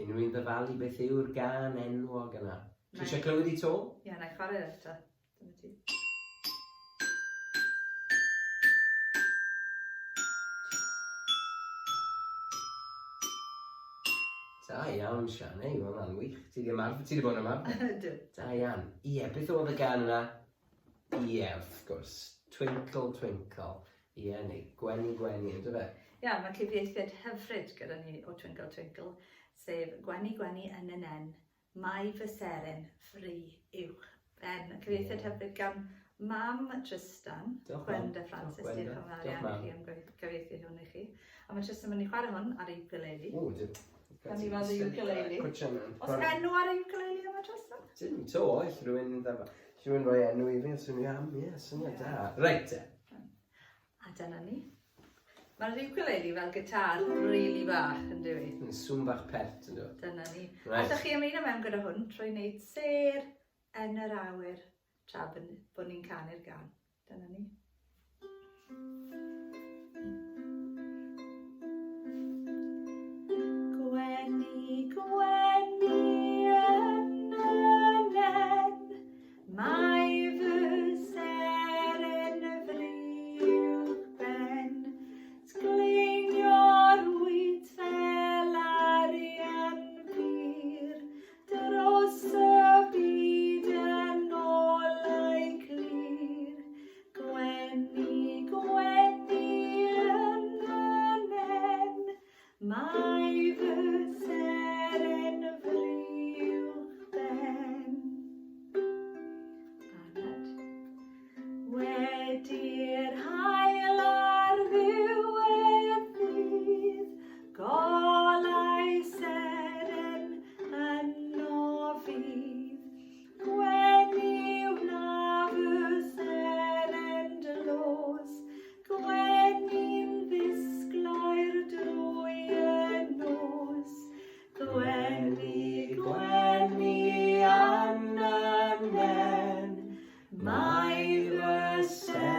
Unrhyw un ddyfalu beth yw'r gan enwog yna? Chi eisiau clywed i to? Ie, na i chwarae eto. Dyma ti. Da iawn, Sian, ei, hwnna'n wych. Ti di bod yn ymarfer? Ydw. Da iawn. Ie, beth oedd y gan yna? Ie, wrth gwrs. Twinkle, twinkle. Ie, neu gwenu, gwenu, ynddo fe? Ie, mae cyfieithiad hyfryd gyda ni o Twinkle Twinkle, sef gwenu gwenu yn y nen, mae fy seren ffri uwchben. Cyfieithiad hyfryd gan mam Tristan, Gwenda Francis, diolch yn fawr iawn i chi am gyfieithu hwn i chi. A mae Tristan mynd i chwarae hwn ar ei ukulele. O, Gan i weld y ukulele. Os enw ar ei ukulele yma, Tristan? Dim to, all rhywun rhoi enw i fi, swnio am, ie, swnio da. Reit te. A dyna ni. Mae'r ukulele fel gitar really bach yn dwi. Yn sŵn bach pert yn dwi. Dyna ni. Allwch chi ymuno mewn gyda hwn trwy wneud ser yn yr awyr tra bod ni'n canu'r gan. Dyna ni. Gwenu, gwenu yn y nen, mae fy seren fri uwchben. Sgleinio'r wyd fel arian pyr, dros y byd yn olau glir. Gwenu, gwenu yn y nen, mae fy seren fri uwchben. Anad. Wedi'r hael ar ddiwedd ddydd, golau seren yno fydd. Gwenu na fy seren dlos, gwenu'n ddisglair drwy y nos. Gwenu, gwenu yn y nen, mae fy seren